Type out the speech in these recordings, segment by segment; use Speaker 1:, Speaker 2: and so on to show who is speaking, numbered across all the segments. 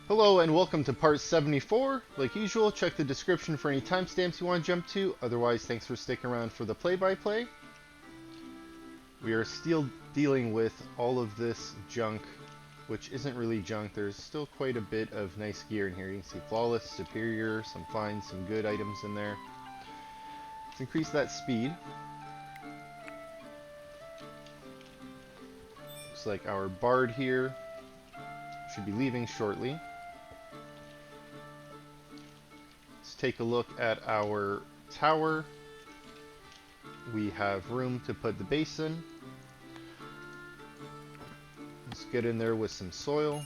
Speaker 1: Hello and welcome to part 74. Like usual, check the description for any timestamps you want to jump to. Otherwise, thanks for sticking around for the play-by-play. We are still dealing with all of this junk, which isn't really junk. There's still quite a bit of nice gear in here. You can see flawless, superior, some fine, some good items in there. Let's increase that speed. Looks like our bard here should be leaving shortly. Take a look at our tower. We have room to put the basin. Let's get in there with some soil.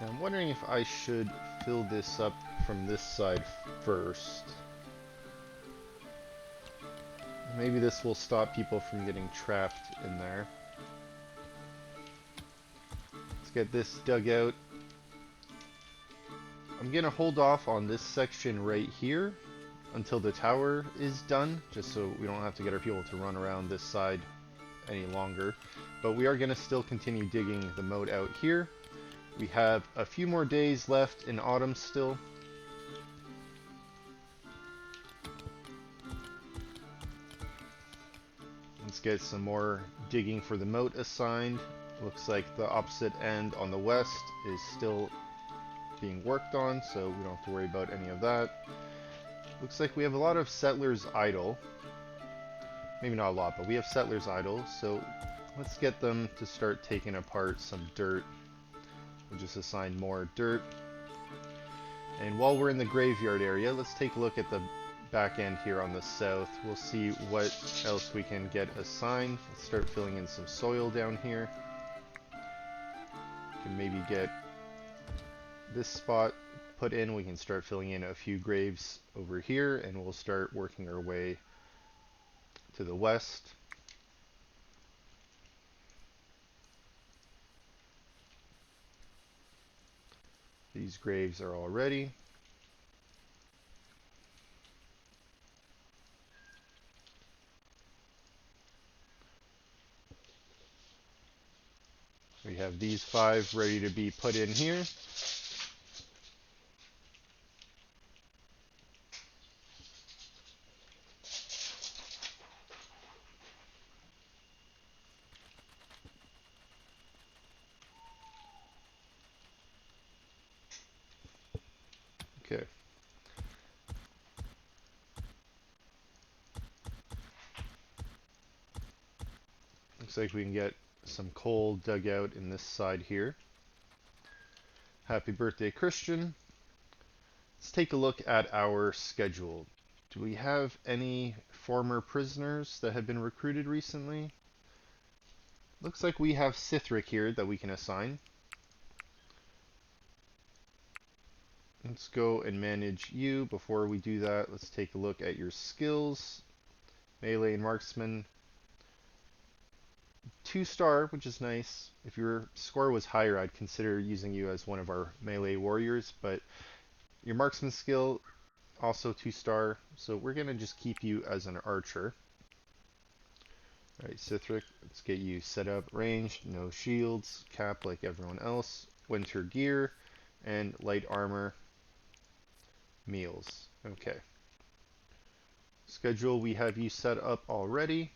Speaker 1: Now I'm wondering if I should fill this up from this side first. Maybe this will stop people from getting trapped in there. Let's get this dug out. I'm gonna hold off on this section right here until the tower is done, just so we don't have to get our people to run around this side any longer. But we are gonna still continue digging the moat out here. We have a few more days left in autumn still. Let's get some more digging for the moat assigned. Looks like the opposite end on the west is still being worked on, so we don't have to worry about any of that. Looks like we have a lot of settlers idle. Maybe not a lot, but we have settlers idle, so let's get them to start taking apart some dirt. We'll just assign more dirt. And while we're in the graveyard area, let's take a look at the back end here on the south. We'll see what else we can get assigned. Let's start filling in some soil down here. We can maybe get this spot put in. We can start filling in a few graves over here, and we'll start working our way to the west. These graves are all ready. We have these 5 ready to be put in here. Okay. Looks like we can get some coal dug out in this side here. Happy birthday, Christian. Let's take a look at our schedule. Do we have any former prisoners that have been recruited recently? Looks like we have Sithric here that we can assign. Let's go and manage you. Before we do that, let's take a look at your skills. Melee and marksman. 2-star, which is nice. If your score was higher, I'd consider using you as one of our melee warriors, but your marksman skill, also 2-star, so we're going to just keep you as an archer. Alright, Sithric, let's get you set up. Ranged, no shields, cap like everyone else, winter gear, and light armor, meals. Okay. Schedule, we have you set up already.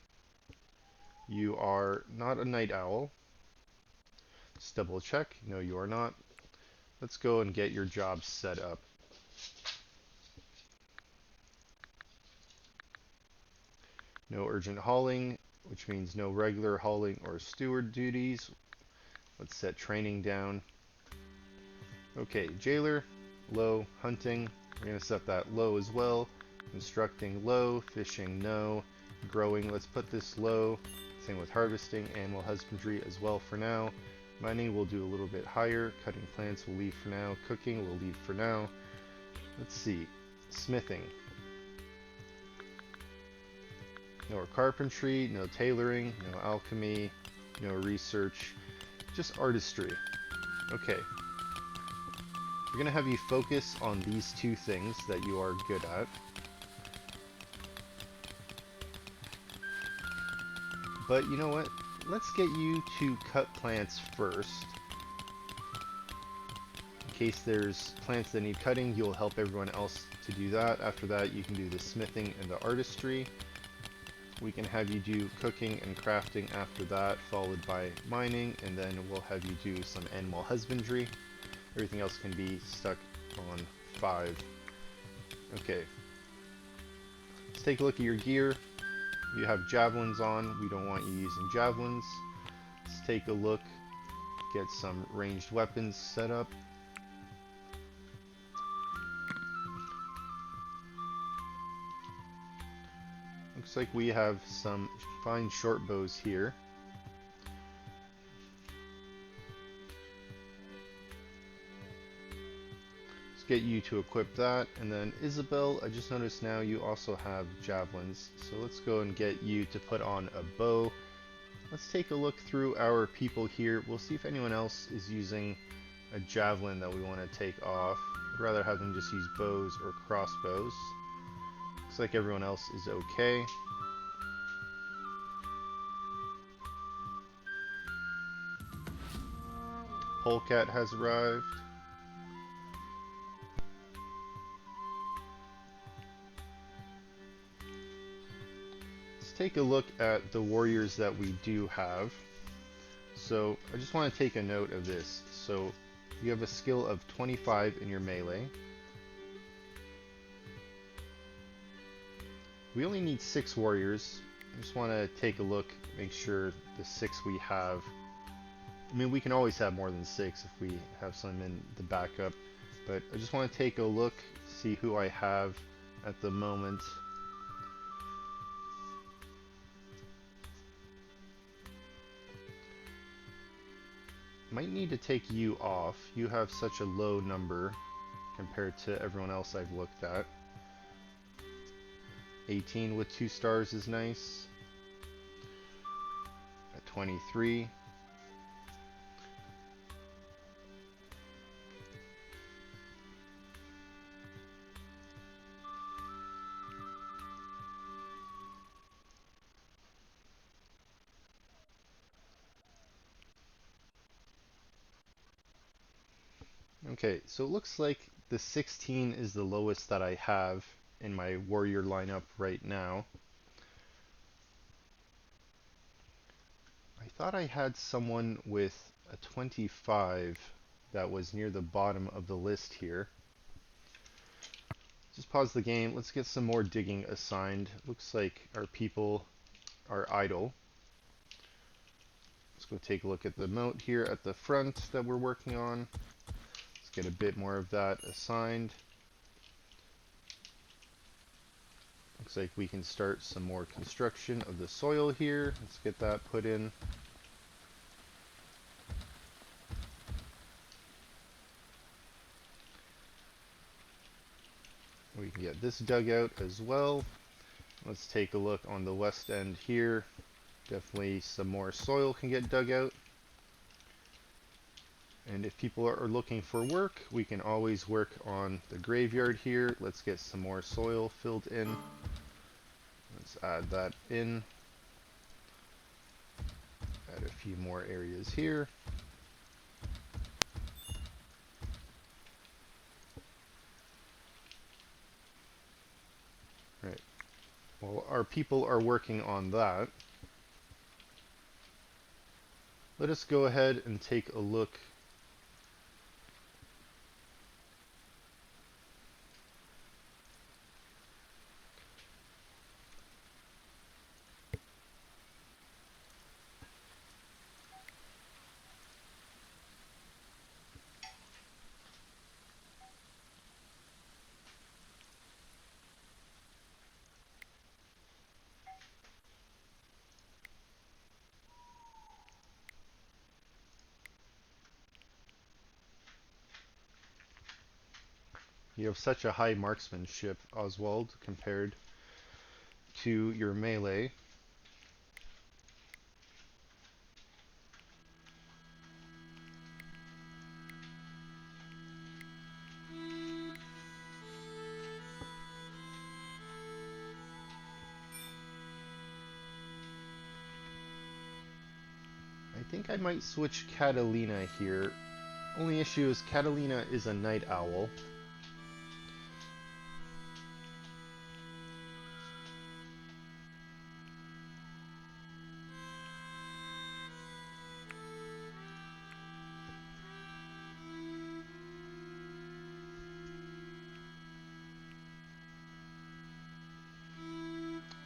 Speaker 1: You are not a night owl. Just double check. No, you are not. Let's go and get your job set up. No urgent hauling, which means no regular hauling or steward duties. Let's set training down. Okay, jailer, low, hunting. We're going to set that low as well. Constructing low, fishing no, growing, let's put this low. Same with harvesting, animal husbandry as well for now. Mining we'll do a little bit higher. Cutting plants we'll leave for now. Cooking we'll leave for now. Let's see. Smithing. No carpentry, no tailoring, no alchemy, no research, just artistry. Okay. We're gonna have you focus on these two things that you are good at. But you know what? Let's get you to cut plants first. In case there's plants that need cutting, you'll help everyone else to do that. After that, you can do the smithing and the artistry. We can have you do cooking and crafting after that, followed by mining, and then we'll have you do some animal husbandry. Everything else can be stuck on 5. Okay. Let's take a look at your gear. You have javelins on. We don't want you using javelins. Let's take a look. Get some ranged weapons set up. Looks like we have some fine short bows here. Let's get you to equip that. And then Isabel, I just noticed now you also have javelins. So let's go and get you to put on a bow. Let's take a look through our people here. We'll see if anyone else is using a javelin that we want to take off. I'd rather have them just use bows or crossbows. Looks like everyone else is okay. Polecat has arrived. Let's take a look at the warriors that we do have. So I just want to take a note of this. So you have a skill of 25 in your melee. We only need 6 warriors. I just want to take a look, make sure the 6 we have. I mean, we can always have more than 6 if we have some in the backup. But I just want to take a look, see who I have at the moment. Might need to take you off. You have such a low number compared to everyone else I've looked at. 18 with 2 stars is nice. At 23. Okay, so it looks like the 16 is the lowest that I have in my warrior lineup right now. I thought I had someone with a 25 that was near the bottom of the list here. Just pause the game. Let's get some more digging assigned. Looks like our people are idle. Let's go take a look at the moat here at the front that we're working on. Let's get a bit more of that assigned. Looks like we can start some more construction of the soil here. Let's get that put in. We can get this dug out as well. Let's take a look on the west end here. Definitely some more soil can get dug out. And if people are looking for work, we can always work on the graveyard here. Let's get some more soil filled in. Let's add that in. Add a few more areas here. Right. Well, our people are working on that. Let us go ahead and take a look. You have such a high marksmanship, Oswald, compared to your melee. I think I might switch Catalina here. Only issue is Catalina is a night owl.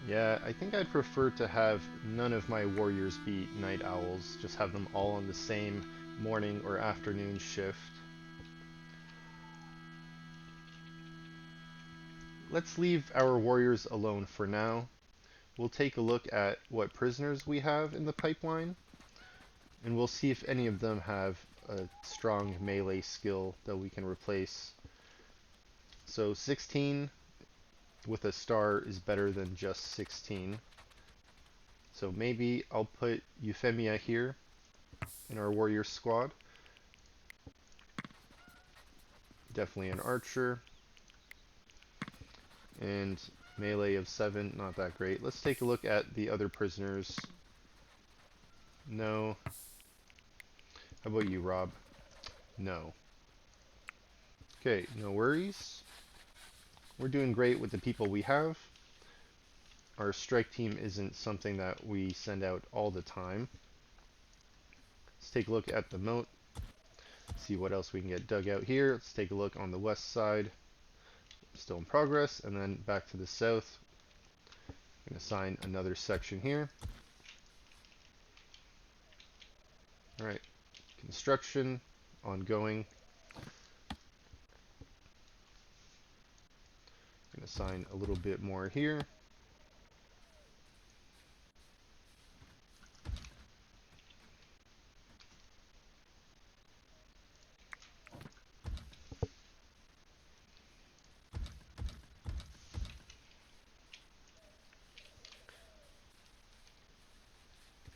Speaker 1: Yeah, I think I'd prefer to have none of my warriors be night owls, just have them all on the same morning or afternoon shift. Let's leave our warriors alone for now. We'll take a look at what prisoners we have in the pipeline, and we'll see if any of them have a strong melee skill that we can replace. So 16 with a star is better than just 16. So maybe I'll put Euphemia here in our warrior squad. Definitely an archer. And melee of 7, not that great. Let's take a look at the other prisoners. No. How about you, Rob? No. Okay, no worries. We're doing great with the people we have. Our strike team isn't something that we send out all the time. Let's take a look at the moat. See what else we can get dug out here. Let's take a look on the west side. Still in progress. And then back to the south. I'm going to assign another section here. Alright. Construction. Ongoing. I'm going to assign a little bit more here.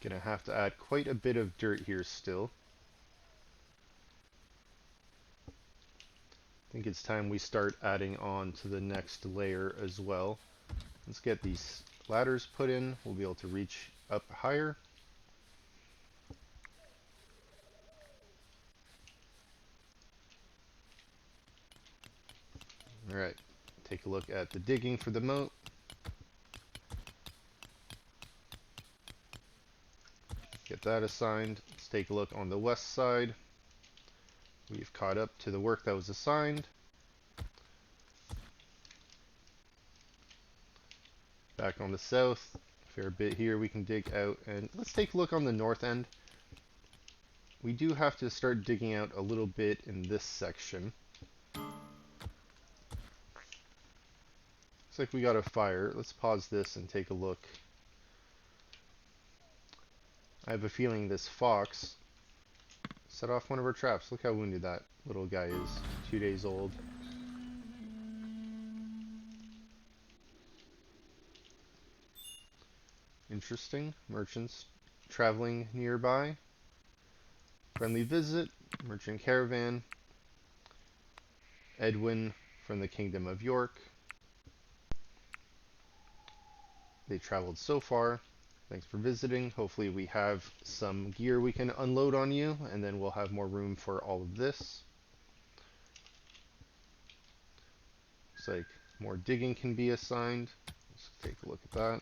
Speaker 1: Gonna have to add quite a bit of dirt here still. I think it's time we start adding on to the next layer as well. Let's get these ladders put in. We'll be able to reach up higher. Alright, take a look at the digging for the moat. Get that assigned. Let's take a look on the west side. We've caught up to the work that was assigned. Back on the south, a fair bit here we can dig out. And let's take a look on the north end. We do have to start digging out a little bit in this section. Looks like we got a fire. Let's pause this and take a look. I have a feeling this fox set off one of our traps. Look how wounded that little guy is. 2 days old. Interesting. Merchants traveling nearby. Friendly visit. Merchant caravan. Edwin from the Kingdom of York. They traveled so far. Thanks for visiting. Hopefully we have some gear we can unload on you, and then we'll have more room for all of this. Looks like more digging can be assigned. Let's take a look at that.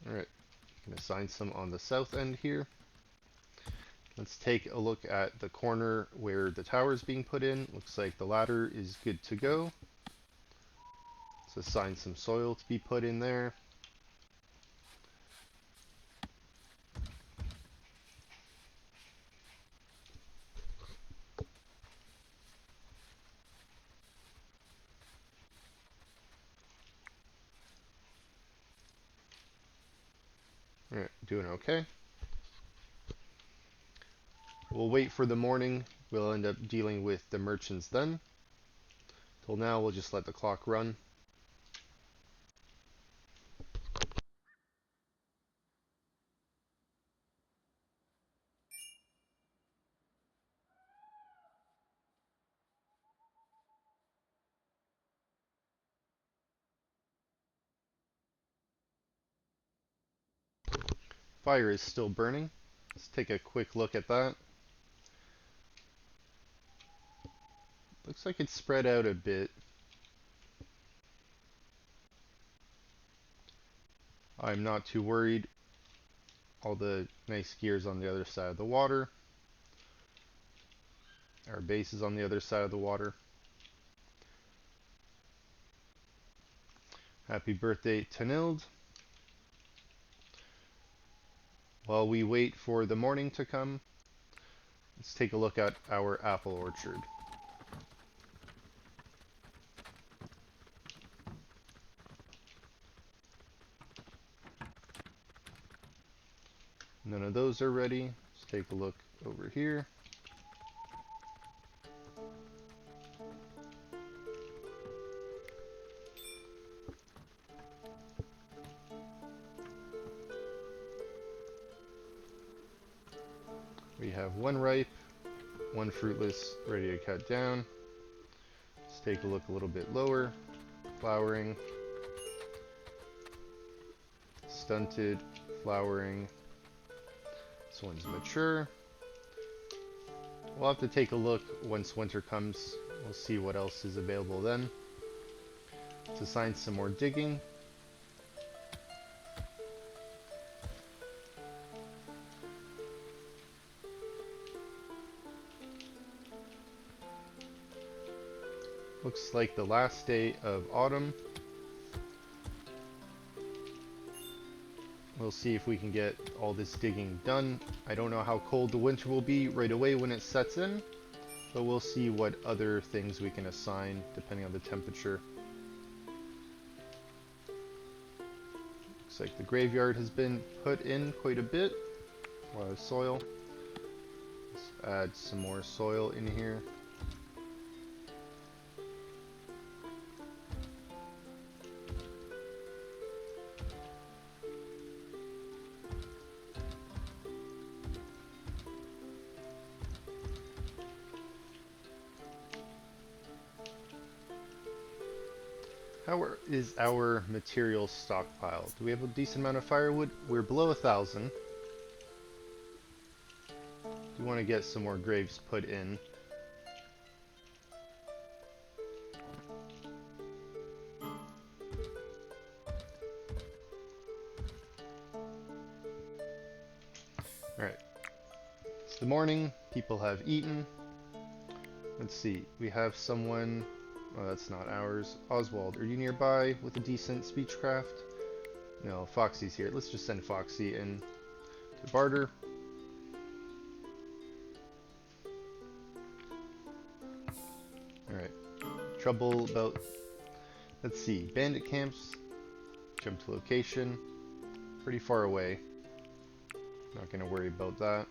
Speaker 1: Alright, can assign some on the south end here. Let's take a look at the corner where the tower is being put in. Looks like the ladder is good to go. Let's assign some soil to be put in there. Alright, doing okay. we'll wait for the morning. We'll end up dealing with the merchants then. Till now, we'll just let the clock run. Fire is still burning. Let's take a quick look at that. Looks like it's spread out a bit. I'm not too worried. All the nice gears on the other side of the water. Our base is on the other side of the water. Happy birthday, Tanild. While we wait for the morning to come, let's take a look at our apple orchard. None of those are ready. Let's take a look over here. We have one ripe, one fruitless, ready to cut down. Let's take a look a little bit lower. Flowering, stunted, flowering. This one's mature. We'll have to take a look once winter comes. We'll see what else is available then. Let's assign some more digging. Looks like the last day of autumn. We'll see if we can get all this digging done. I don't know how cold the winter will be right away when it sets in, but we'll see what other things we can assign depending on the temperature. Looks like the graveyard has been put in quite a bit. A lot of soil. Let's add some more soil in here. How is our material stockpile? Do we have a decent amount of firewood? We're below 1,000. We want to get some more graves put in. Alright. It's the morning. People have eaten. Let's see. We have someone... Oh, that's not ours. Oswald, are you nearby with a decent speechcraft? No, Foxy's here. Let's just send Foxy in to barter. Alright. Trouble about... Let's see. Bandit camps. Jump to location. Pretty far away. Not gonna worry about that.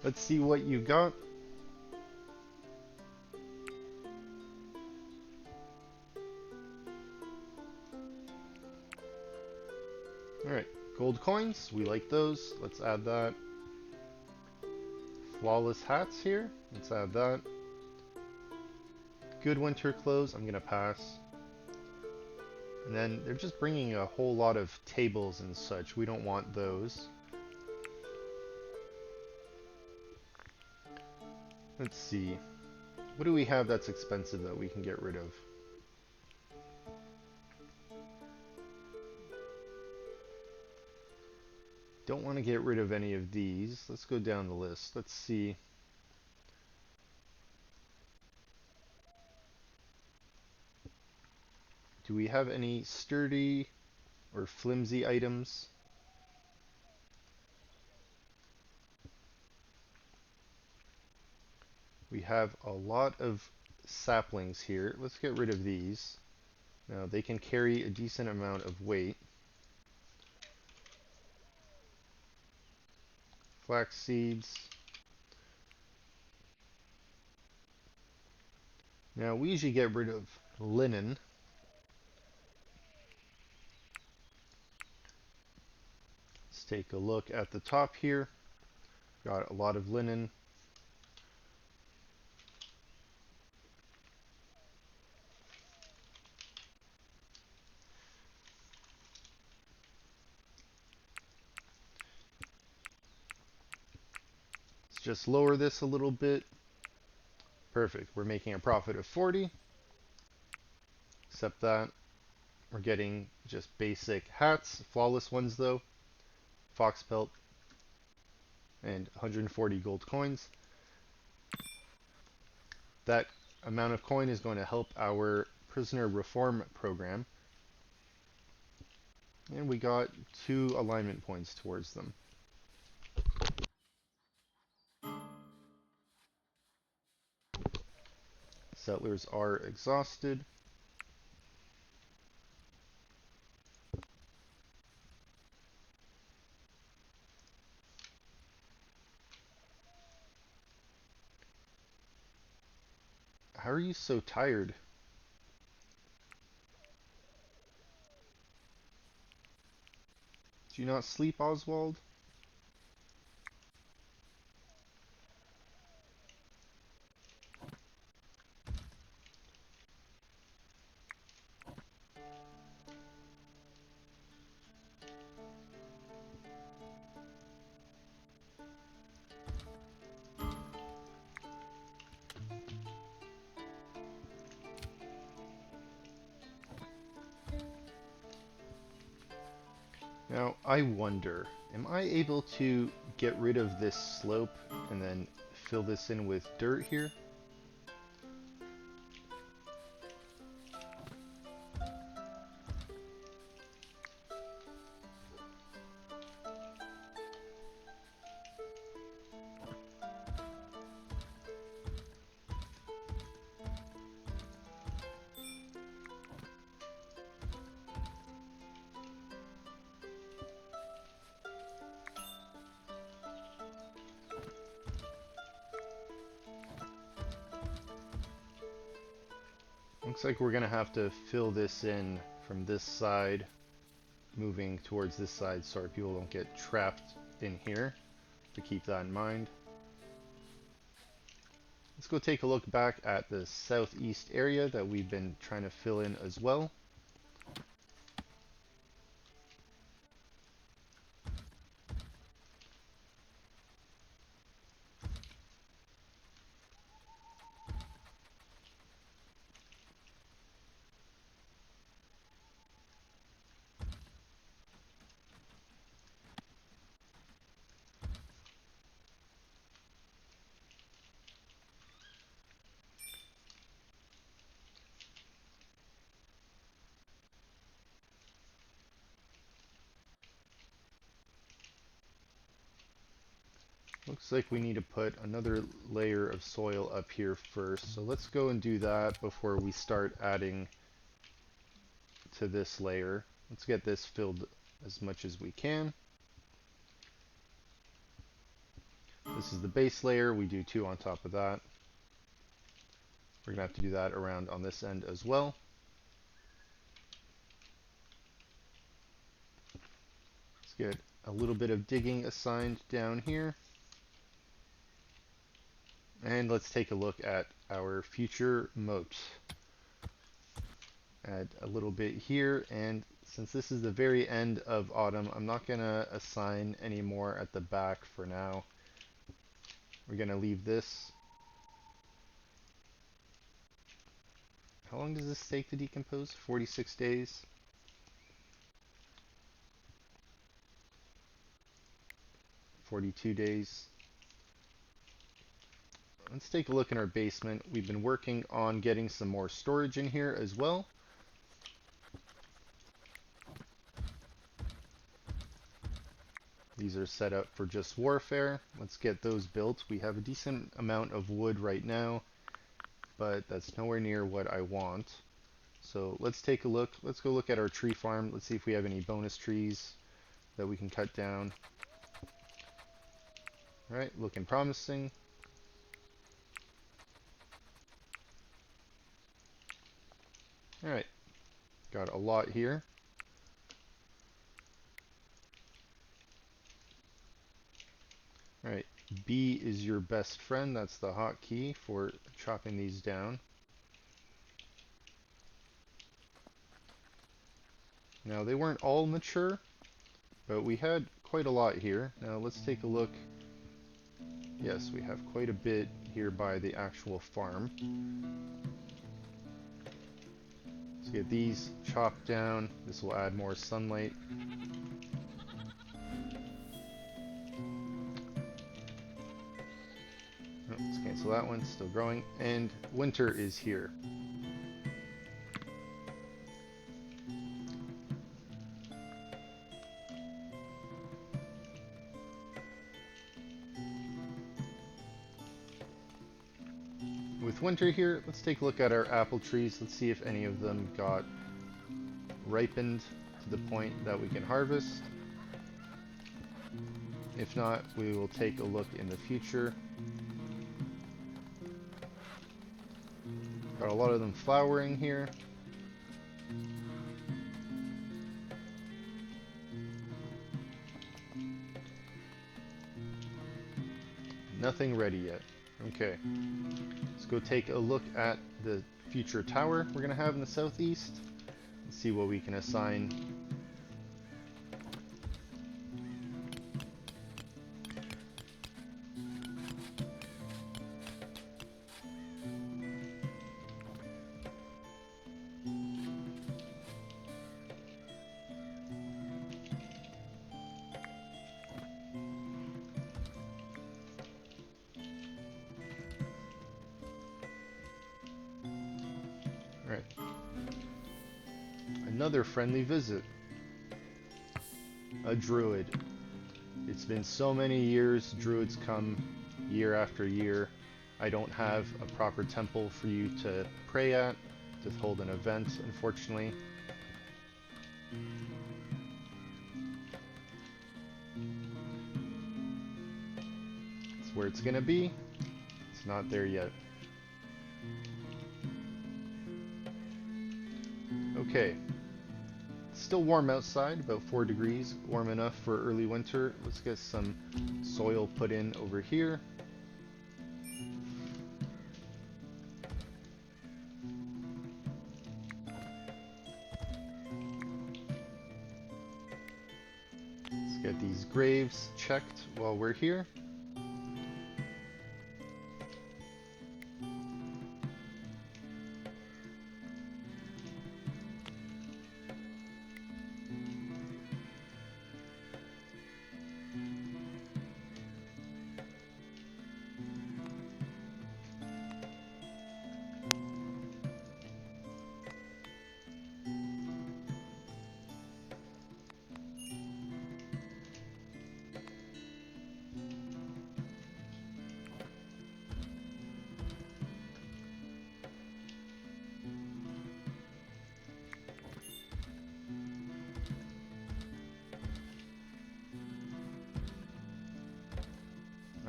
Speaker 1: Let's see what you got. Alright, gold coins, we like those, let's add that. Flawless hats here, let's add that. Good winter clothes, I'm gonna pass. And then they're just bringing a whole lot of tables and such, we don't want those. Let's see, what do we have that's expensive that we can get rid of? Don't want to get rid of any of these. Let's go down the list. Let's see. Do we have any sturdy or flimsy items? We have a lot of saplings here. Let's get rid of these. Now they can carry a decent amount of weight. flax seeds. Now we usually get rid of linen. Let's take a look at the top here. Got a lot of linen. Let's just lower this a little bit. Perfect. We're making a profit of 40. Except that we're getting just basic hats, flawless ones though, fox pelt, and 140 gold coins. That amount of coin is going to help our prisoner reform program. And we got 2 alignment points towards them. Settlers are exhausted. How are you so tired? Do you not sleep, Oswald? Now, I wonder, am I able to get rid of this slope and then fill this in with dirt here? Looks like we're going to have to fill this in from this side, moving towards this side so our people don't get trapped in here, to keep that in mind. Let's go take a look back at the southeast area that we've been trying to fill in as well. Looks like we need to put another layer of soil up here first, so let's go and do that before we start adding to this layer. Let's get this filled as much as we can. This is the base layer, we do 2 on top of that. We're going to have to do that around on this end as well. Let's get a little bit of digging assigned down here. And let's take a look at our future moat. Add a little bit here, and since this is the very end of autumn, I'm not going to assign any more at the back for now. We're going to leave this. How long does this take to decompose? 46 days. 42 days. Let's take a look in our basement. We've been working on getting some more storage in here as well. These are set up for just warfare. Let's get those built. We have a decent amount of wood right now, but that's nowhere near what I want. So let's take a look. Let's go look at our tree farm. Let's see if we have any bonus trees that we can cut down. Alright, looking promising. Alright, got a lot here. Alright, B is your best friend. That's the hotkey for chopping these down. Now, they weren't all mature, but we had quite a lot here. Now, let's take a look. Yes, we have quite a bit here by the actual farm. Let's get these chopped down. This will add more sunlight. Oh, let's cancel that one, still growing. And winter is here. With winter here, let's take a look at our apple trees. Let's see if any of them got ripened to the point that we can harvest. If not, we will take a look in the future. Got a lot of them flowering here. Nothing ready yet. Okay. Let's go take a look at the future tower we're going to have in the southeast. And see what we can assign. Alright. Another friendly visit. A druid. It's been so many years, druids come year after year. I don't have a proper temple for you to pray at, to hold an event, unfortunately. It's where it's gonna be. It's not there yet. Okay. Still warm outside, about 4 degrees, warm enough for early winter. Let's get some soil put in over here. Let's get these graves checked while we're here.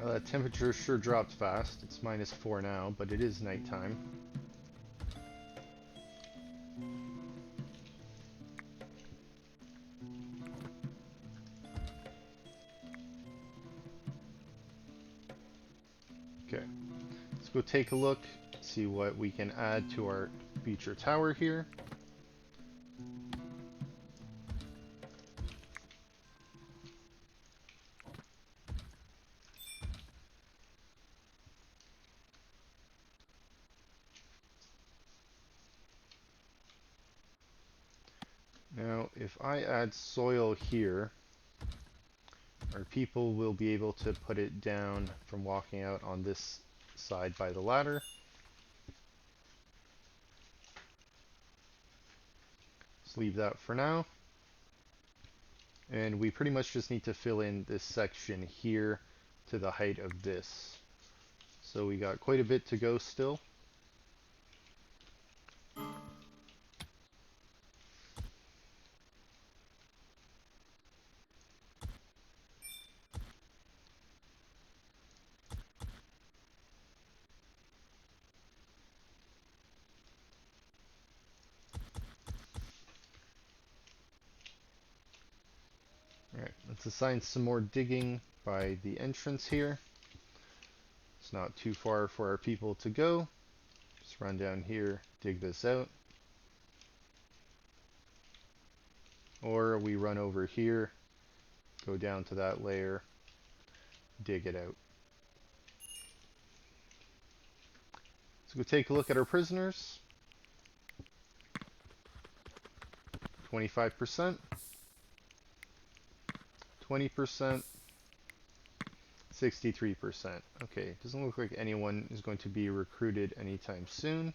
Speaker 1: Well, that temperature sure dropped fast. It's -4 now, but it is nighttime. Okay, let's go take a look, see what we can add to our future tower here. Now, if I add soil here, our people will be able to put it down from walking out on this side by the ladder. Let's leave that for now. And we pretty much just need to fill in this section here to the height of this. So we got quite a bit to go still. Let's assign some more digging by the entrance here. It's not too far for our people to go. Just run down here, dig this out. Or we run over here, go down to that layer, dig it out. So go take a look at our prisoners. 25%, 20%, 63%. Okay, doesn't look like anyone is going to be recruited anytime soon.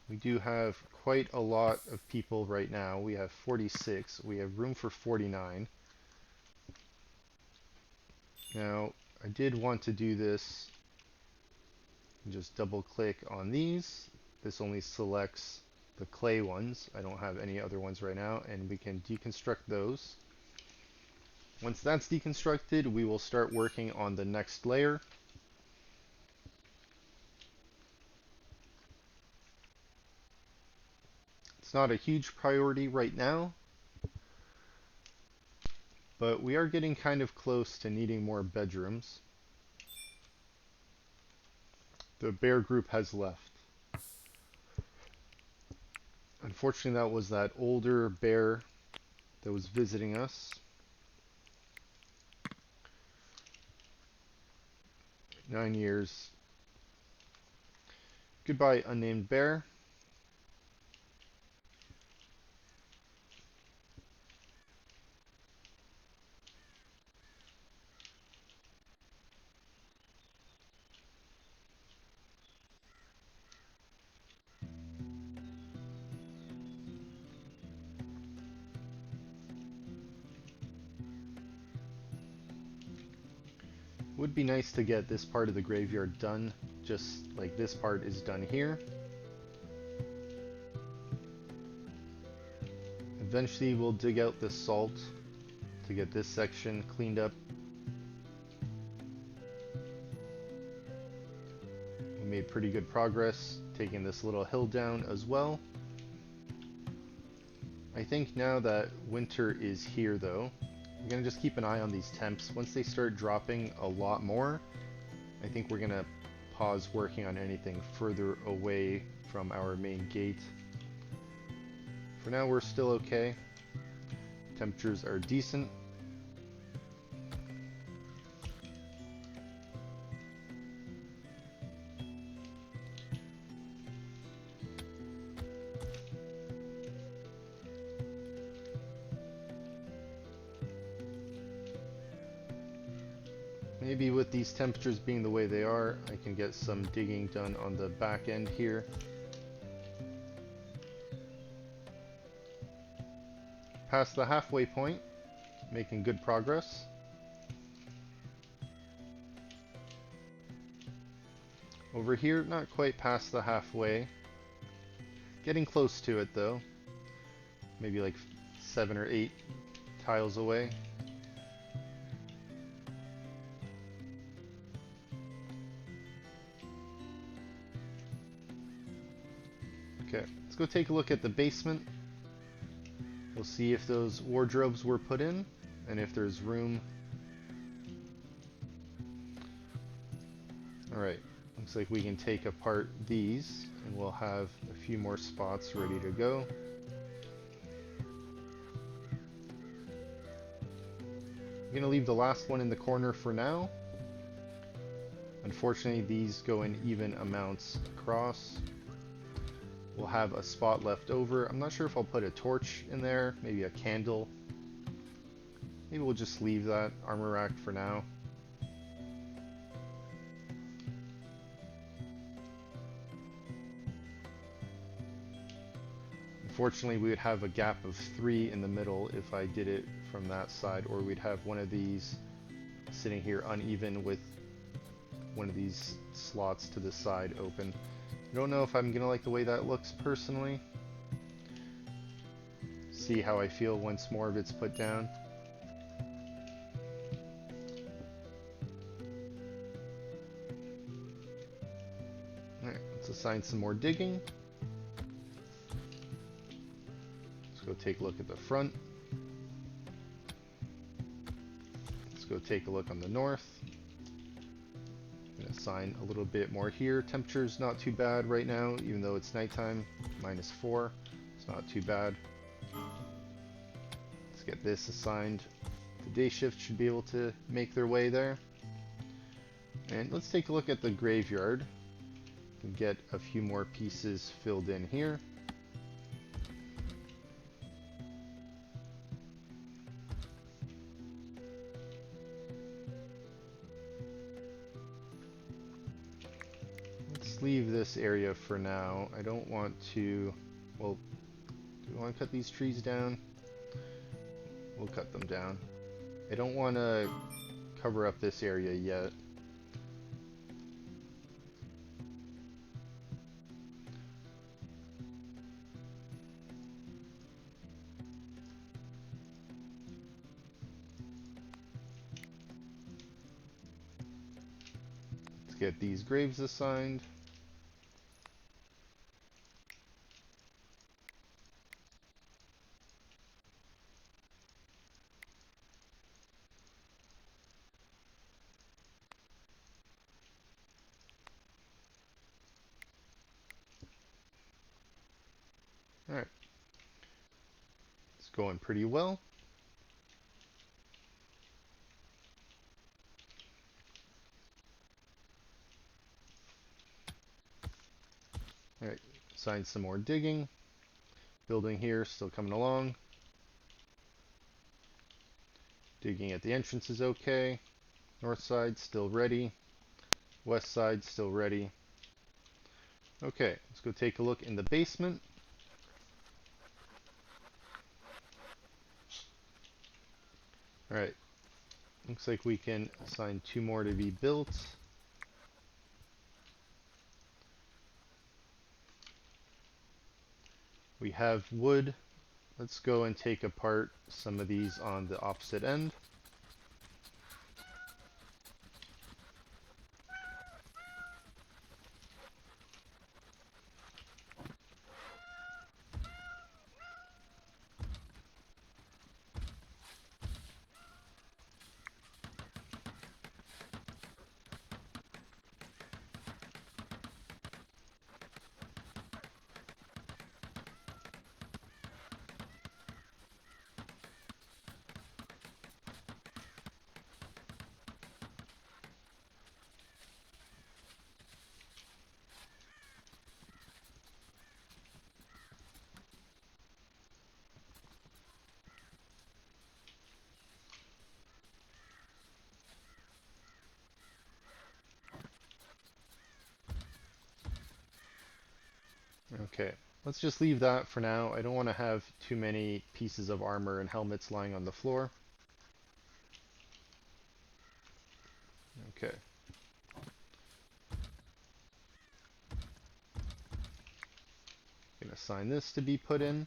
Speaker 1: We do have quite a lot of people right now. We have 46. We have room for 49. Now, I did want to do this. Just double click on these. This only selects the clay ones. I don't have any other ones right now, and we can deconstruct those. Once that's deconstructed, we will start working on the next layer. It's not a huge priority right now, but we are getting kind of close to needing more bedrooms. The bear group has left. Unfortunately, that was that older bear that was visiting us. 9 years. Goodbye, unnamed bear. Would be nice to get this part of the graveyard done, just like this part is done here. Eventually we'll dig out this salt to get this section cleaned up. We made pretty good progress taking this little hill down as well. I think now that winter is here though, I'm going to just keep an eye on these temps. Once they start dropping a lot more, I think we're going to pause working on anything further away from our main gate. For now we're still okay. Temperatures are decent. Maybe with these temperatures being the way they are, I can get some digging done on the back end here. Past the halfway point, making good progress. Over here, not quite past the halfway. Getting close to it though. Maybe like 7 or 8 tiles away. Okay, let's go take a look at the basement. We'll see if those wardrobes were put in and if there's room. Alright, looks like we can take apart these and we'll have a few more spots ready to go. I'm going to leave the last one in the corner for now. Unfortunately, these go in even amounts across. We'll have a spot left over. I'm not sure if I'll put a torch in there, maybe a candle. Maybe we'll just leave that armor rack for now. Unfortunately, we would have a gap of 3 in the middle if I did it from that side, or we'd have one of these sitting here uneven with one of these slots to the side open. I don't know if I'm gonna like the way that looks personally. See how I feel once more of it's put down. Alright, let's assign some more digging. Let's go take a look at the front. Let's go take a look on the north. I'm going to assign a little bit more here. Temperature's not too bad right now, even though it's nighttime, -4. It's not too bad. Let's get this assigned. The day shift should be able to make their way there. And let's take a look at the graveyard. And get a few more pieces filled in here. Let's leave this area for now. I don't want to, well, do we want to cut these trees down? We'll cut them down. I don't want to cover up this area yet. Let's get these graves assigned. Alright. It's going pretty well. Alright, assign some more digging. Building here, still coming along. Digging at the entrance is okay. North side, still ready. West side, still ready. Okay, let's go take a look in the basement. Alright, looks like we can assign 2 more to be built. We have wood. Let's go and take apart some of these on the opposite end. Okay, let's just leave that for now. I don't want to have too many pieces of armor and helmets lying on the floor. Okay. Gonna assign this to be put in.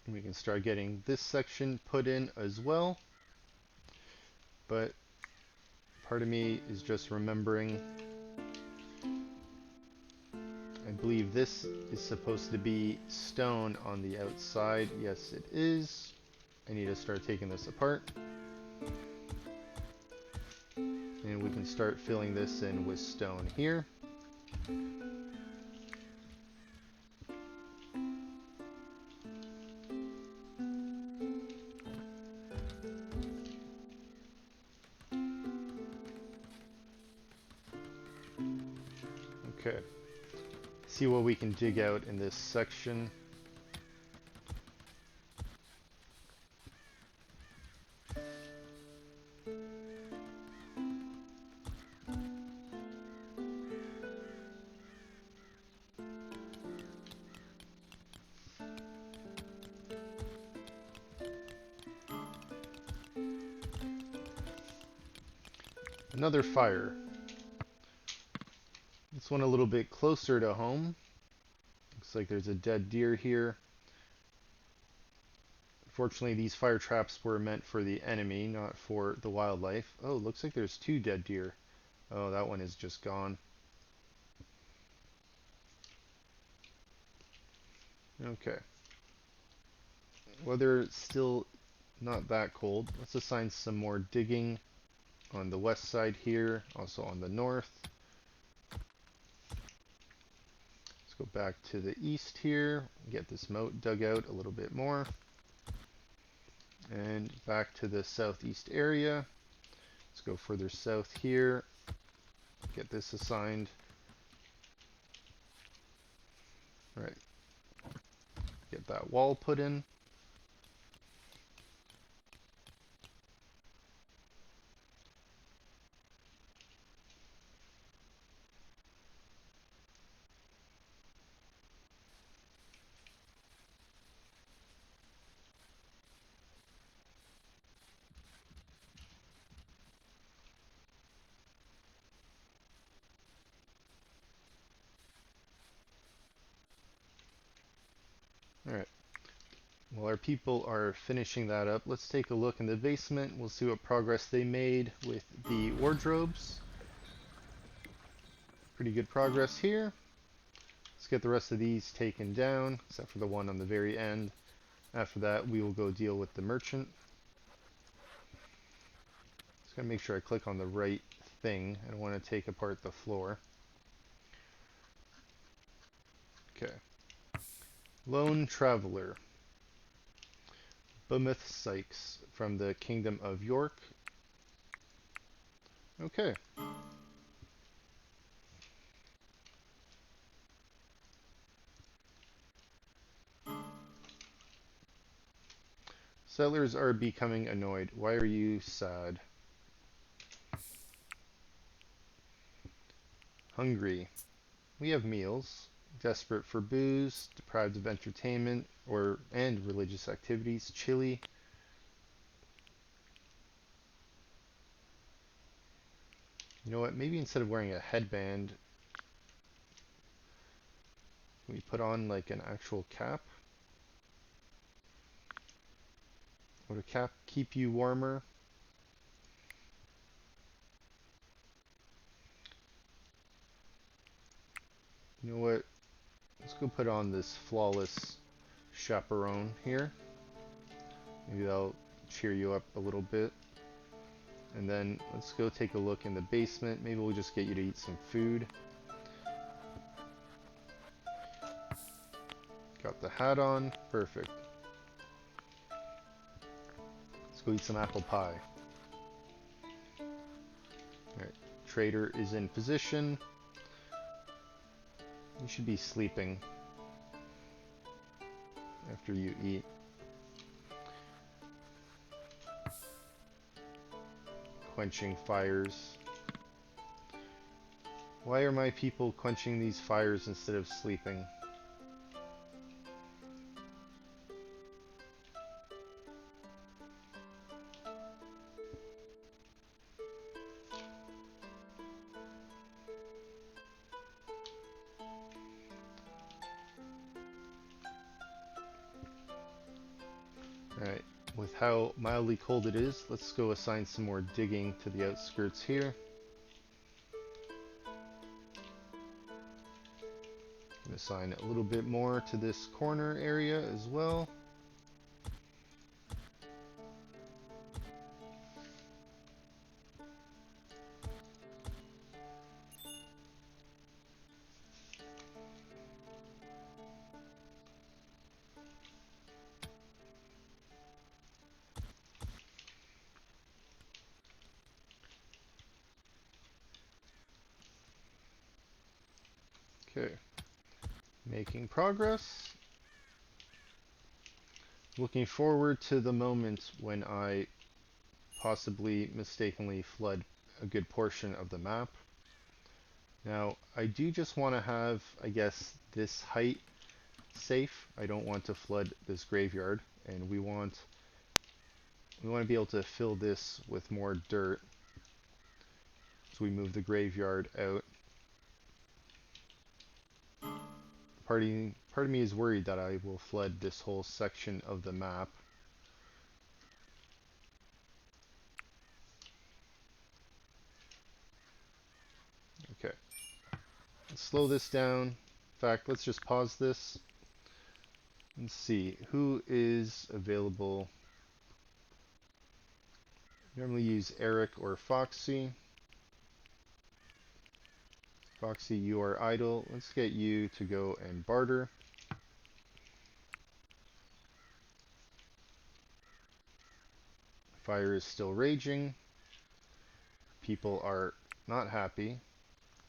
Speaker 1: And we can start getting this section put in as well. But part of me is just remembering, I believe this is supposed to be stone on the outside. Yes, it is. I need to start taking this apart. And we can start filling this in with stone here. Okay. See what we can dig out in this section. Another fire. This one a little bit closer to home. Looks like there's a dead deer here. Fortunately, these fire traps were meant for the enemy, not for the wildlife. Oh, looks like there's 2 dead deer. Oh, that one is just gone. Okay. Weather still not that cold. Let's assign some more digging on the west side here, also on the north. Let's go back to the east here, get this moat dug out a little bit more. And back to the southeast area. Let's go further south here, get this assigned. All right, get that wall put in. All right. While our people are finishing that up, let's take a look in the basement. We'll see what progress they made with the wardrobes. Pretty good progress here. Let's get the rest of these taken down, except for the one on the very end. After that, we will go deal with the merchant. Just gotta make sure I click on the right thing. I don't want to take apart the floor. Okay. Lone Traveler. Bournemouth Sykes from the Kingdom of York. Okay. Settlers are becoming annoyed. Why are you sad? Hungry. We have meals. Desperate for booze, deprived of entertainment and religious activities. Chilly. You know what? Maybe instead of wearing a headband, we put on like an actual cap. Would a cap keep you warmer? You know what? Let's go put on this flawless chaperone here. Maybe that'll cheer you up a little bit. And then let's go take a look in the basement. Maybe we'll just get you to eat some food. Got the hat on. Perfect. Let's go eat some apple pie. Alright. Trader is in position. You should be sleeping after you eat. Quenching fires. Why are my people quenching these fires instead of sleeping? Alright, with how mildly cold it is, let's go assign some more digging to the outskirts here. Assign a little bit more to this corner area as well. Okay, making progress. Looking forward to the moment when I possibly mistakenly flood a good portion of the map. Now, I do just want to have, I guess, this height safe. I don't want to flood this graveyard, and we want to be able to fill this with more dirt. So we move the graveyard out. Part of me is worried that I will flood this whole section of the map. slow this down. In fact, let's just pause this and see who is available. Normally use Eric or Foxy. Foxy, you are idle. Let's get you to go and barter. Fire is still raging. People are not happy.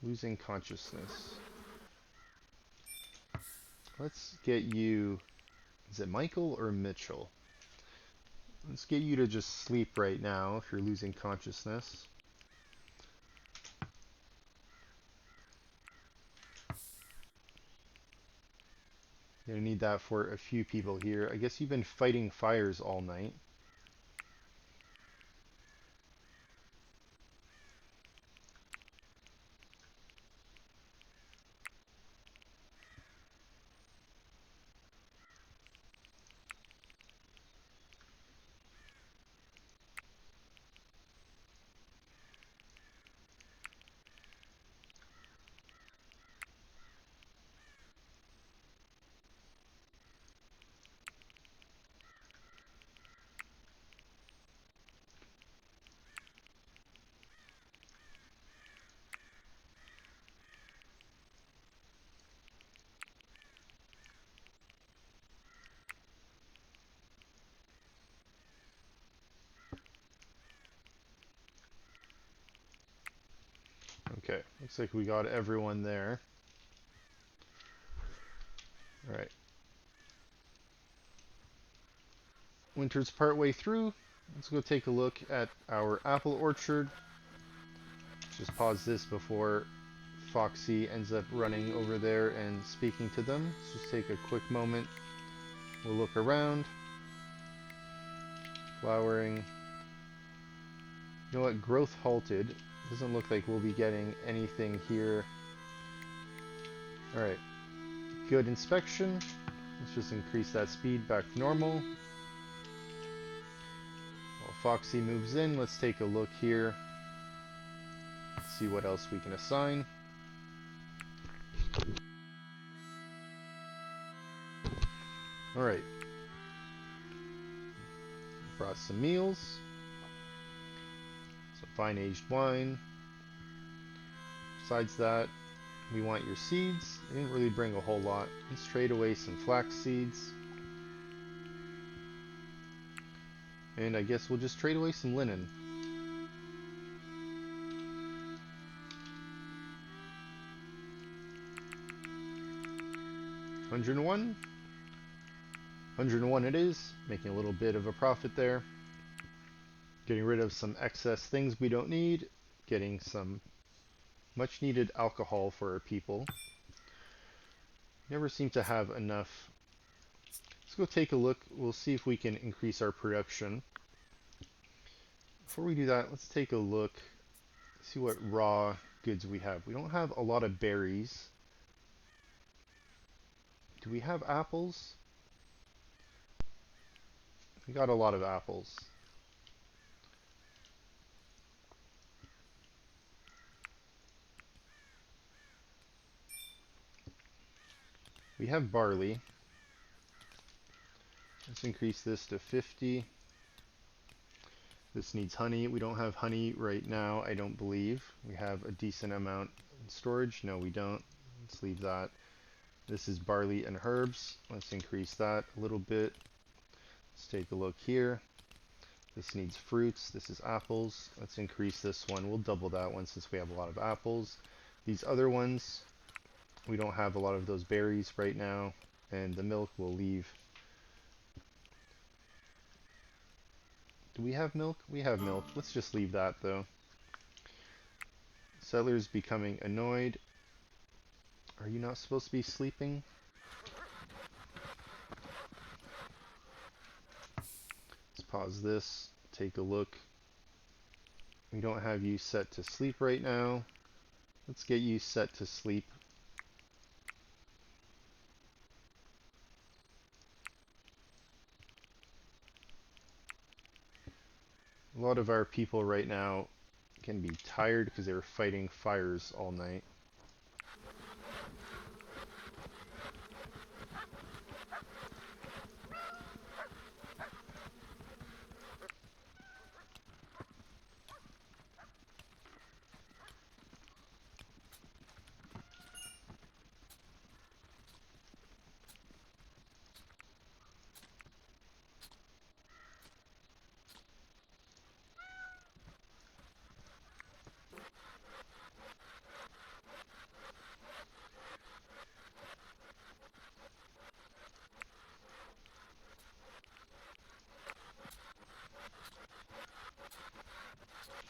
Speaker 1: Losing consciousness. Let's get you... Is it Michael or Mitchell? Let's get you to just sleep right now if you're losing consciousness. You're gonna need that for a few people here. I guess you've been fighting fires all night. Okay, looks like we got everyone there. Alright. Winter's partway through. Let's go take a look at our apple orchard. Just pause this before Foxy ends up running over there and speaking to them. Let's just take a quick moment. We'll look around. Flowering. You know what? Growth halted. Doesn't look like we'll be getting anything here. Alright. Good inspection. Let's just increase that speed back to normal. While Foxy moves in, let's take a look here. See what else we can assign. Alright. Brought some meals. Some fine aged wine. Besides that, we want your seeds. I didn't really bring a whole lot. Let's trade away some flax seeds. And I guess we'll just trade away some linen. $101. $101 it is. Making a little bit of a profit there. Getting rid of some excess things we don't need. Getting some much needed alcohol for our people. Never seem to have enough. Let's go take a look. We'll see if we can increase our production. Before we do that, let's take a look. See what raw goods we have. We don't have a lot of berries. Do we have apples? We got a lot of apples. We have barley. Let's increase this to 50. This needs honey. We don't have honey right now, I don't believe. We have a decent amount in storage. No, we don't. Let's leave that. This is barley and herbs. Let's increase that a little bit. Let's take a look here. This needs fruits. This is apples. Let's increase this one. We'll double that one since we have a lot of apples. These other ones, we don't have a lot of those berries right now. And the milk we'll leave. Do we have milk? We have milk. Let's just leave that though. Settler's becoming annoyed. Are you not supposed to be sleeping? Let's pause this. Take a look. We don't have you set to sleep right now. Let's get you set to sleep. A lot of our people right now can be tired because they were fighting fires all night.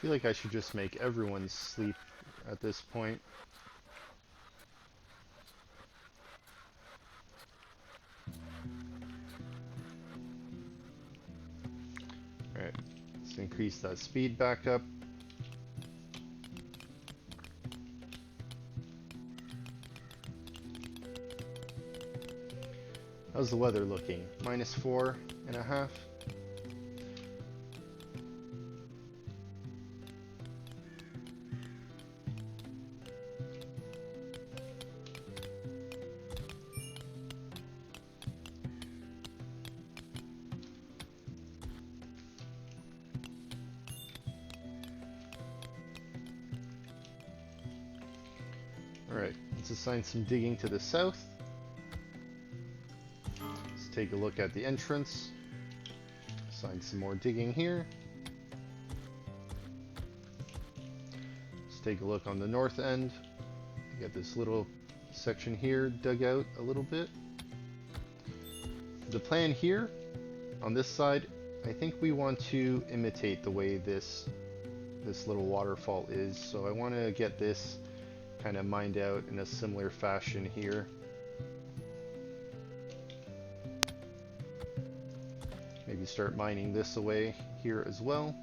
Speaker 1: feel like I should just make everyone sleep at this point. Alright, let's increase that speed back up. How's the weather looking? -4.5. Alright, let's assign some digging to the south. Let's take a look at the entrance. Assign some more digging here. Let's take a look on the north end. We got this little section here dug out a little bit. The plan here, on this side, I think we want to imitate the way this little waterfall is. So I want to get this kind of mined out in a similar fashion here. Maybe start mining this away here as well.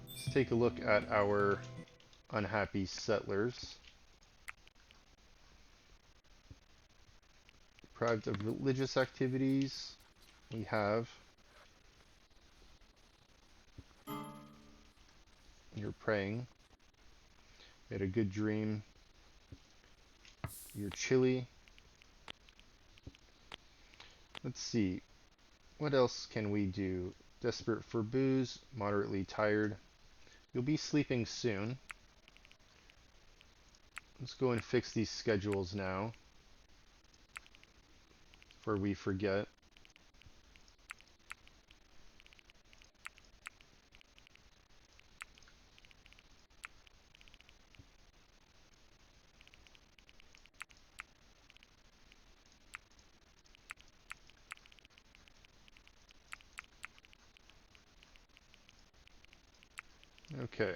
Speaker 1: Let's take a look at our unhappy settlers. Deprived of religious activities, we have. You're praying. You had a good dream. You're chilly. Let's see. What else can we do? Desperate for booze, moderately tired. You'll be sleeping soon. Let's go and fix these schedules now, before we forget. Okay.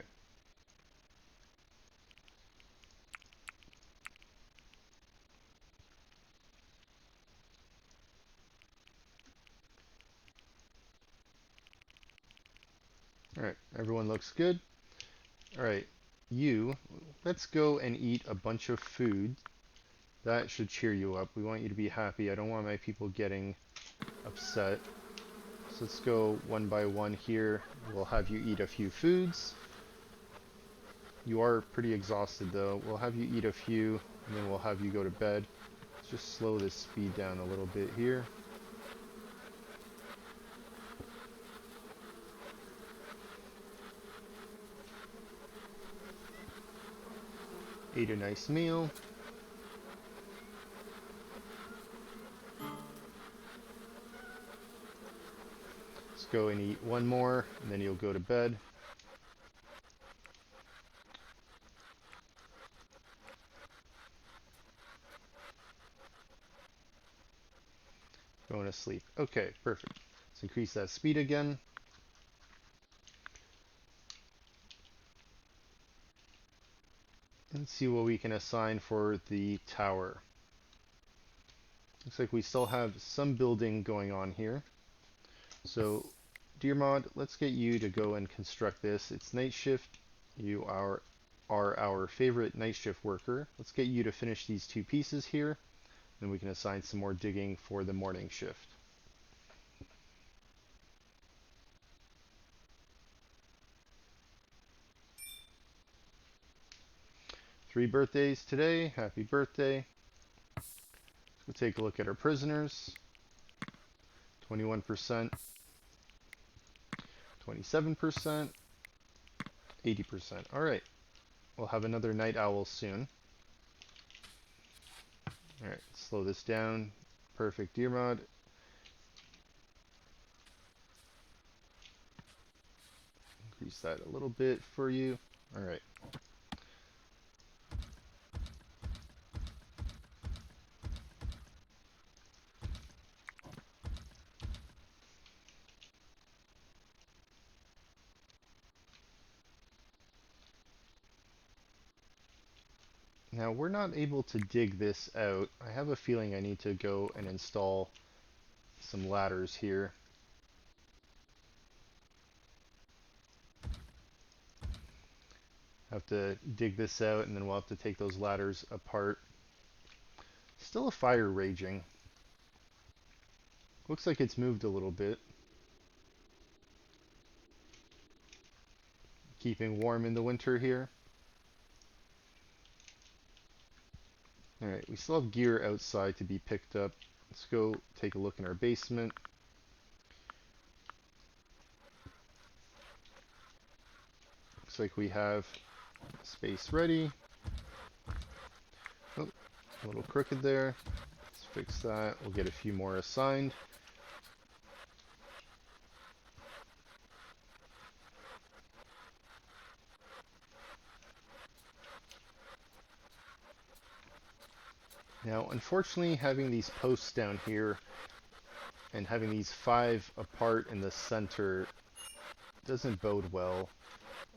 Speaker 1: Alright, everyone looks good. Alright, let's go and eat a bunch of food. That should cheer you up. We want you to be happy. I don't want my people getting upset. So let's go one by one here. We'll have you eat a few foods. You are pretty exhausted though. We'll have you eat a few, and then we'll have you go to bed. Let's just slow this speed down a little bit here. Ate a nice meal. Let's go and eat one more, and then you'll go to bed. Going to sleep. Okay, perfect. Let's increase that speed again. Let's see what we can assign for the tower. Looks like we still have some building going on here. So, dear mod, let's get you to go and construct this. It's night shift. You are our favorite night shift worker. Let's get you to finish these two pieces here. Then we can assign some more digging for the morning shift. Three birthdays today. Happy birthday. Let's take a look at our prisoners. 21%, 27%, 80%. Alright. We'll have another night owl soon. Alright, slow this down. Perfect, dear mod. Increase that a little bit for you. Alright. Now we're not able to dig this out. I have a feeling I need to go and install some ladders here. Have to dig this out and then we'll have to take those ladders apart. Still a fire raging. Looks like it's moved a little bit. Keeping warm in the winter here. Alright, we still have gear outside to be picked up. Let's go take a look in our basement. Looks like we have space ready. Oh, a little crooked there. Let's fix that. We'll get a few more assigned. Now, unfortunately, having these posts down here and having these 5 apart in the center doesn't bode well.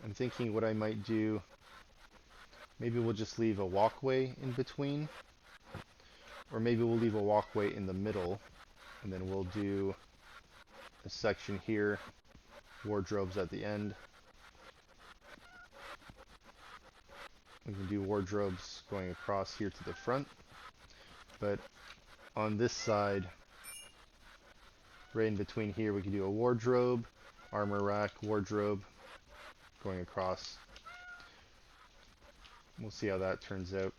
Speaker 1: I'm thinking what I might do, maybe we'll just leave a walkway in between, or maybe we'll leave a walkway in the middle, and then we'll do a section here, wardrobes at the end. We can do wardrobes going across here to the front, but on this side, right in between here, we can do a wardrobe, armor rack, wardrobe, going across. We'll see how that turns out.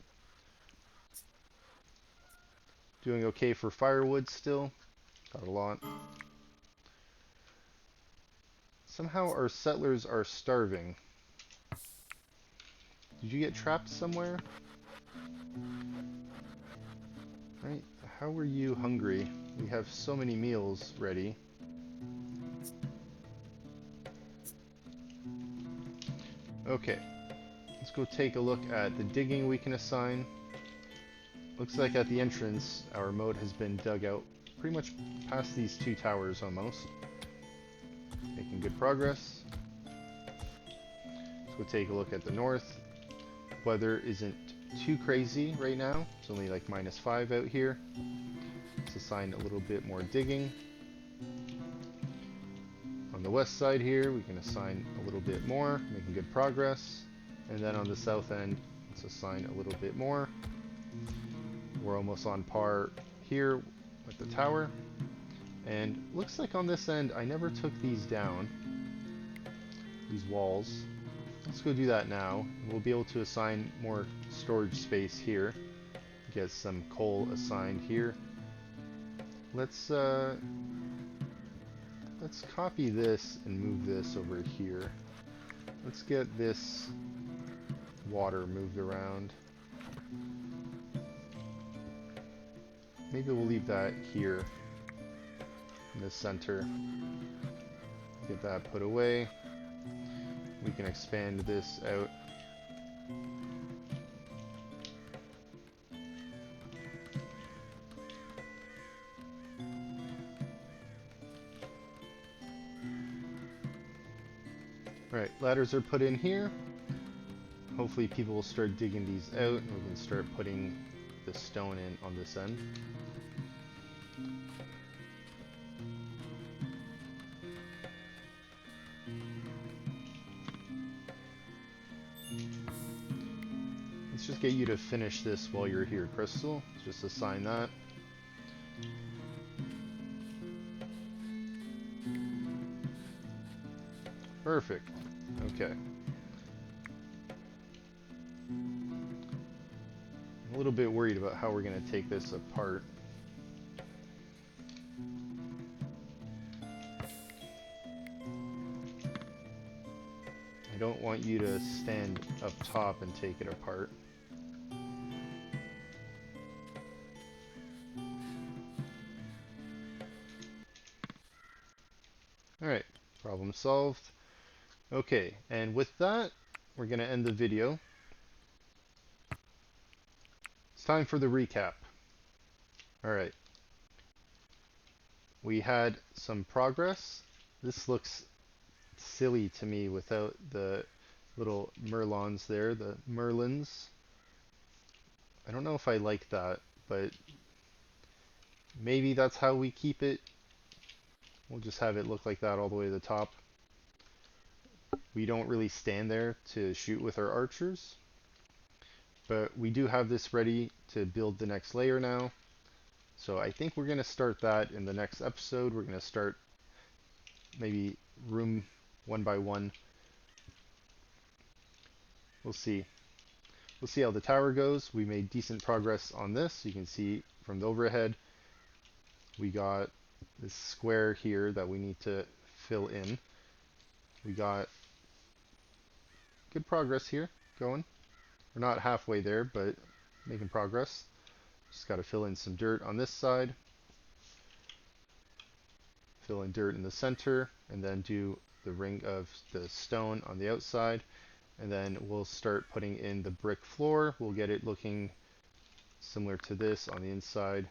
Speaker 1: Doing okay for firewood still. Got a lot. Somehow our settlers are starving. Did you get trapped somewhere? Right? How are you hungry? We have so many meals ready. Okay. Let's go take a look at the digging we can assign. Looks like at the entrance our moat has been dug out pretty much past these 2 towers almost. Making good progress. Let's go take a look at the north. Weather isn't too crazy right now. It's only like -5 out here. Let's assign a little bit more digging. On the west side here we can assign a little bit more, making good progress. And then on the south end, let's assign a little bit more. We're almost on par here with the tower. And looks like on this end, I never took these down, these walls. Let's go do that now. We'll be able to assign more storage space here. Get some coal assigned here. Let's copy this and move this over here. Let's get this water moved around. Maybe we'll leave that here in the center. Get that put away. We can expand this out. Alright, ladders are put in here. Hopefully people will start digging these out and we can start putting the stone in on this end. Let's just get you to finish this while you're here, Crystal. Just assign that. Perfect. Okay. I'm a little bit worried about how we're going to take this apart. I don't want you to stand up top and take it apart. Alright, problem solved. Okay, and with that, we're going to end the video. It's time for the recap. Alright. We had some progress. This looks silly to me without the little merlons there, the merlins. I don't know if I like that, but maybe that's how we keep it. We'll just have it look like that all the way to the top. We don't really stand there to shoot with our archers, but we do have this ready to build the next layer now. So I think we're going to start that in the next episode. We're going to start maybe room one by one. We'll see. We'll see how the tower goes. We made decent progress on this. You can see from the overhead, we got this square here that we need to fill in. We got good progress here going. We're not halfway there, but making progress. Just got to fill in some dirt on this side. Fill in dirt in the center, and then do the ring of the stone on the outside. And then we'll start putting in the brick floor. We'll get it looking similar to this on the inside,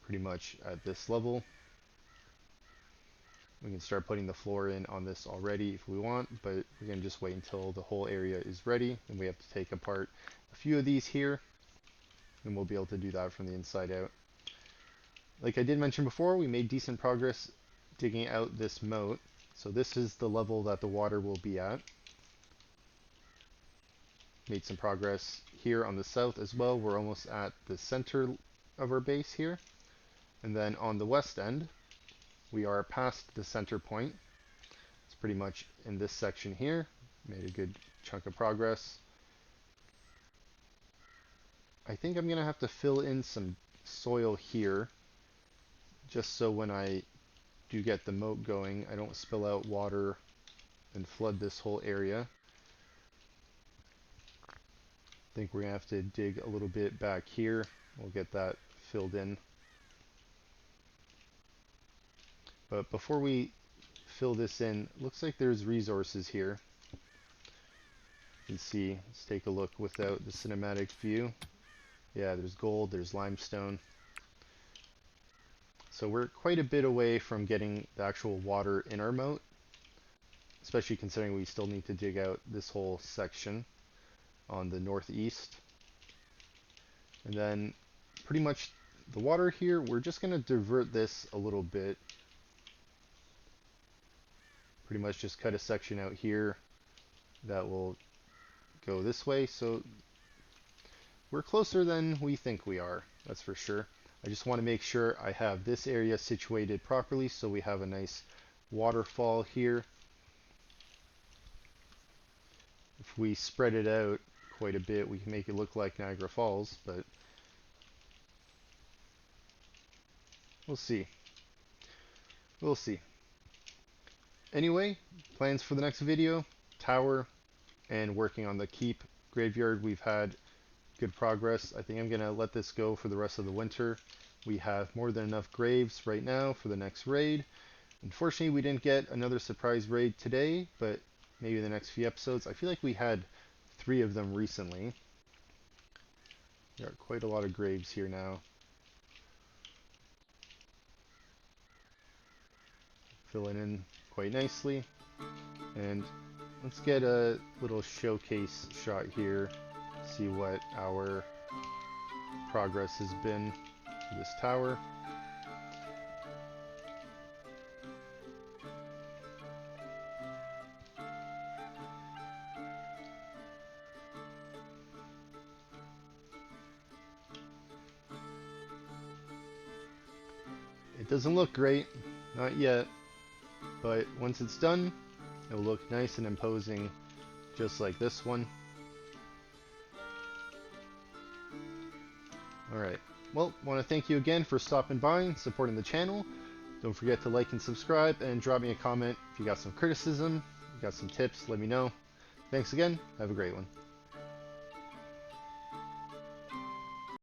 Speaker 1: pretty much at this level. We can start putting the floor in on this already if we want, but we're going to just wait until the whole area is ready. And we have to take apart a few of these here, and we'll be able to do that from the inside out. Like I did mention before, we made decent progress digging out this moat. So this is the level that the water will be at. Made some progress here on the south as well. We're almost at the center of our base here. And then on the west end, we are past the center point. It's pretty much in this section here. Made a good chunk of progress. I think I'm going to have to fill in some soil here, just so when I do get the moat going, I don't spill out water and flood this whole area. I think we're going to have to dig a little bit back here. We'll get that filled in. But before we fill this in, looks like there's resources here. You can see, let's take a look without the cinematic view. Yeah, there's gold, there's limestone. So we're quite a bit away from getting the actual water in our moat, especially considering we still need to dig out this whole section on the northeast. And then pretty much the water here, we're just going to divert this a little bit. Pretty much just cut a section out here that will go this way. So we're closer than we think we are, that's for sure. I just want to make sure I have this area situated properly so we have a nice waterfall here. If we spread it out quite a bit, we can make it look like Niagara Falls, but we'll see. We'll see. Anyway, plans for the next video, tower, and working on the keep graveyard. We've had good progress. I think I'm going to let this go for the rest of the winter. We have more than enough graves right now for the next raid. Unfortunately, we didn't get another surprise raid today, but maybe the next few episodes. I feel like we had 3 of them recently. There are quite a lot of graves here now. Filling in quite nicely. And let's get a little showcase shot here. See what our progress has been for this tower. It doesn't look great, not yet, but once it's done, it'll look nice and imposing, just like this one. Alright, well, want to thank you again for stopping by and supporting the channel. Don't forget to like and subscribe, and drop me a comment if you got some criticism, you got some tips, let me know. Thanks again, have a great one.